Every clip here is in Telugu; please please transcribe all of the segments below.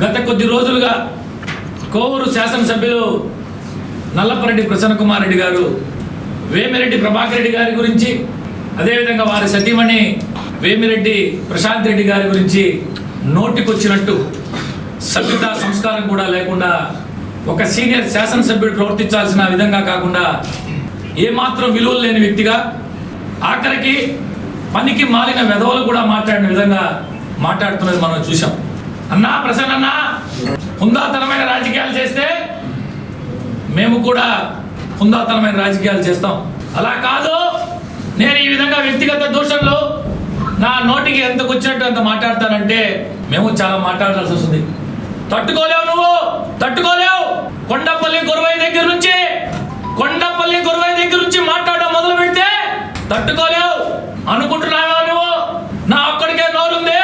గత కొద్ది రోజులుగా కోవూరు శాసనసభ్యులు నల్లపరెడ్డి ప్రసన్న కుమార్ రెడ్డి గారు వేమిరెడ్డి ప్రభాకర్ రెడ్డి గారి గురించి, అదేవిధంగా వారి సతీమణి వేమిరెడ్డి ప్రశాంత్ రెడ్డి గారి గురించి నోటికొచ్చినట్టు సభ్యత సంస్కారం కూడా లేకుండా ఒక సీనియర్ శాసనసభ్యుడు ప్రవర్తించాల్సిన విధంగా కాకుండా ఏమాత్రం విలువలు లేని వ్యక్తిగా, ఆఖరికి పనికి మాలిన వెధవలు కూడా మాట్లాడిన విధంగా మాట్లాడుతున్నది మనం చూసాం. అన్నా ప్రసన్న, హుందాతనమైన రాజకీయాలు చేస్తే మేము కూడా హుందాతనమైన రాజకీయాలు చేస్తాం. అలా కాదు, నేను ఈ విధంగా వ్యక్తిగత దూషణలు నా నోటికి ఎంతకు వచ్చినట్టు అంత మాట్లాడతానంటే మేము చాలా మాట్లాడాల్సి వస్తుంది. తట్టుకోలేవు, నువ్వు తట్టుకోలేవు. కొండపల్లి గురువయ్య దగ్గర నుంచి మాట్లాడడం మొదలు పెడితే తట్టుకోలేవు అనుకుంటున్నావా? నువ్వు నా ఒక్కడికే నోరుంది,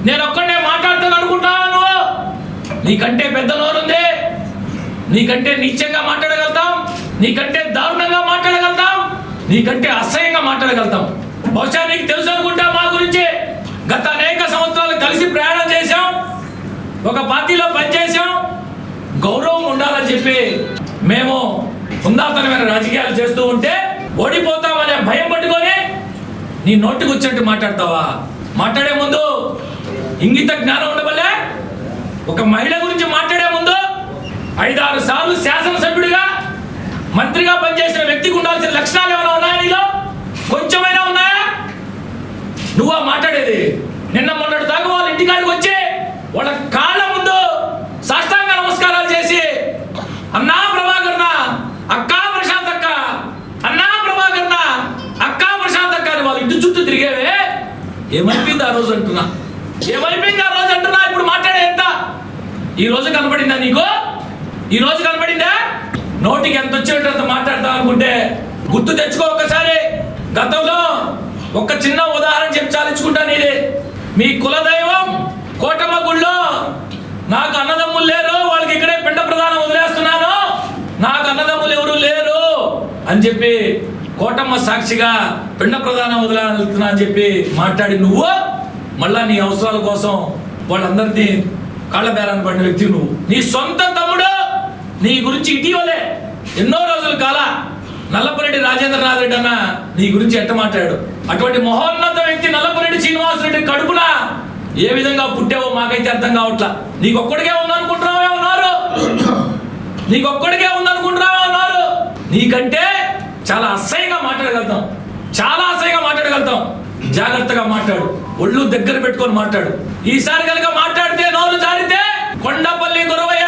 నేను ఒక్కడే మాట్లాడతాను అనుకుంటున్నావా? నువ్వు నీకంటే పెద్ద నోరుంది, నీకంటే నీచంగా మాట్లాడగలుగుతాం, నీకంటే దారుణంగా మాట్లాడగలుగుతాం, నీకంటే అసహ్యంగా మాట్లాడగలుగుతాం. బహుశా నీకు తెలుసు అనుకుంటా మా గురించి. గత అనేక సంవత్సరాలు కలిసి ప్రయాణం చేశాం, ఒక పార్టీలో పనిచేశాం. గౌరవం ఉండాలని చెప్పి మేము హుందాతనమైన రాజకీయాలు చేస్తూ ఉంటే ఓడిపోతామనే భయం పట్టుకొని నీ నోటికి వచ్చినట్టు మాట్లాడతావా? మాట్లాడే ముందు ఇంగిత జ్ఞానం ఉండవల్లే. ఒక మహిళ గురించి మాట్లాడే ముందు 5-6 సార్లు శాసనసభ్యుడిగా మంత్రిగా పనిచేసిన వ్యక్తికి ఉండాల్సిన లక్షణాలు ఏమైనా ఉన్నాయా? నీలో కొంచెమైనా ఉన్నాయా? నువ్వా మాట్లాడేది? నిన్న మొన్నటి దాకా వాళ్ళ ఇంటికాడికి వచ్చి వాళ్ళ కాళ్ళ ముందు సాష్టాంగ నమస్కారాలు చేసి అన్నా ప్రభాకర్న, అక్కా ప్రశాంత్ అక్క, అన్నా ప్రభాకర్న, అక్కా ప్రశాంత్ అక్క అని వాళ్ళ ఇంటి చుట్టూ తిరిగేవే. ఏమైపోయింది ఆ రోజు అంటున్నా, ఏమైపోయింది ఆ రోజు అంటున్నా. ఇప్పుడు మాట్లాడే ఎంత ఈ రోజు కనబడిందా నీకు? ఈ రోజు కనబడిందా? నోటికి ఎంత వచ్చినట్టు అంత మాట్లాడతాం అనుకుంటే గుర్తు తెచ్చుకో ఒక్కసారి. గతంలో ఒక చిన్న ఉదాహరణ చెప్పి చాలించుకుంటా. నీది మీ కులదైవం కోటమ్మ గుళ్ళో నాకు అన్నదమ్ములు లేరు, వాళ్ళకి ఇక్కడే పిండ ప్రదానం వదిలేస్తున్నాను, నాకు అన్నదమ్ములు ఎవరు లేరు అని చెప్పి కోటమ్మ సాక్షిగా పిండ ప్రదానం వదిలేస్తున్నా అని చెప్పి మాట్లాడి నువ్వు మళ్ళా నీ అవసరాల కోసం వాళ్ళందరినీ కాళ్ళ బేరాన్ని పడిన వ్యక్తి నువ్వు. నీ సొంత తమ్ముడు నీ గురించి ఇటీవలే ఎన్నో రోజుల కాల నల్లపరెడ్డి రాజేంద్రనాథ్ రెడ్డి అన్న నీ గురించి ఎట్ట మాట్లాడు. అటువంటి మహోన్నత వ్యక్తి నల్లపరెడ్డి శ్రీనివాసరెడ్డి కడుపున ఏ విధంగా పుట్టావో మాకైతే అర్థం కావట్లా. నీకొక్కడికే ఉందనుకుంటున్నావే ఉన్నారు, నీకొక్కడికే ఉందనుకుంటున్నావే ఉన్నారు. నీకంటే చాలా అసహ్యంగా మాట్లాడగలుగుతాం, చాలా అసహ్యంగా మాట్లాడగలుగుతాం. జాగ్రత్తగా మాట్లాడు, ఒళ్ళు దగ్గర పెట్టుకొని మాట్లాడు. ఈసారి కనుక మాట్లాడితే నోరు జారితే కొండపల్లి గురవయ్య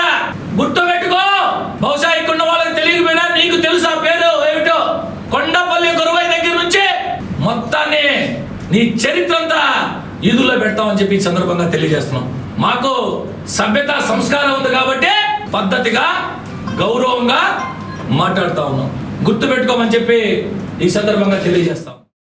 గుర్తు పెట్టుకో. బహుశా ఇక్కడ వాళ్ళకి తెలియకపోయినా నీకు తెలుసు ఆ పేరు ఏమిటో. కొండపల్లి గురవయ్య దగ్గర నుంచి మొత్తాన్ని నీ చరిత్ర అంతా ఈదుల్లో పెడతామని చెప్పి ఈ సందర్భంగా తెలియజేస్తున్నాం. మాకు సభ్యత సంస్కారం ఉంది కాబట్టి పద్ధతిగా గౌరవంగా మాట్లాడుతూ ఉన్నాం. గుర్తు పెట్టుకోమని చెప్పి ఈ సందర్భంగా తెలియజేస్తాం.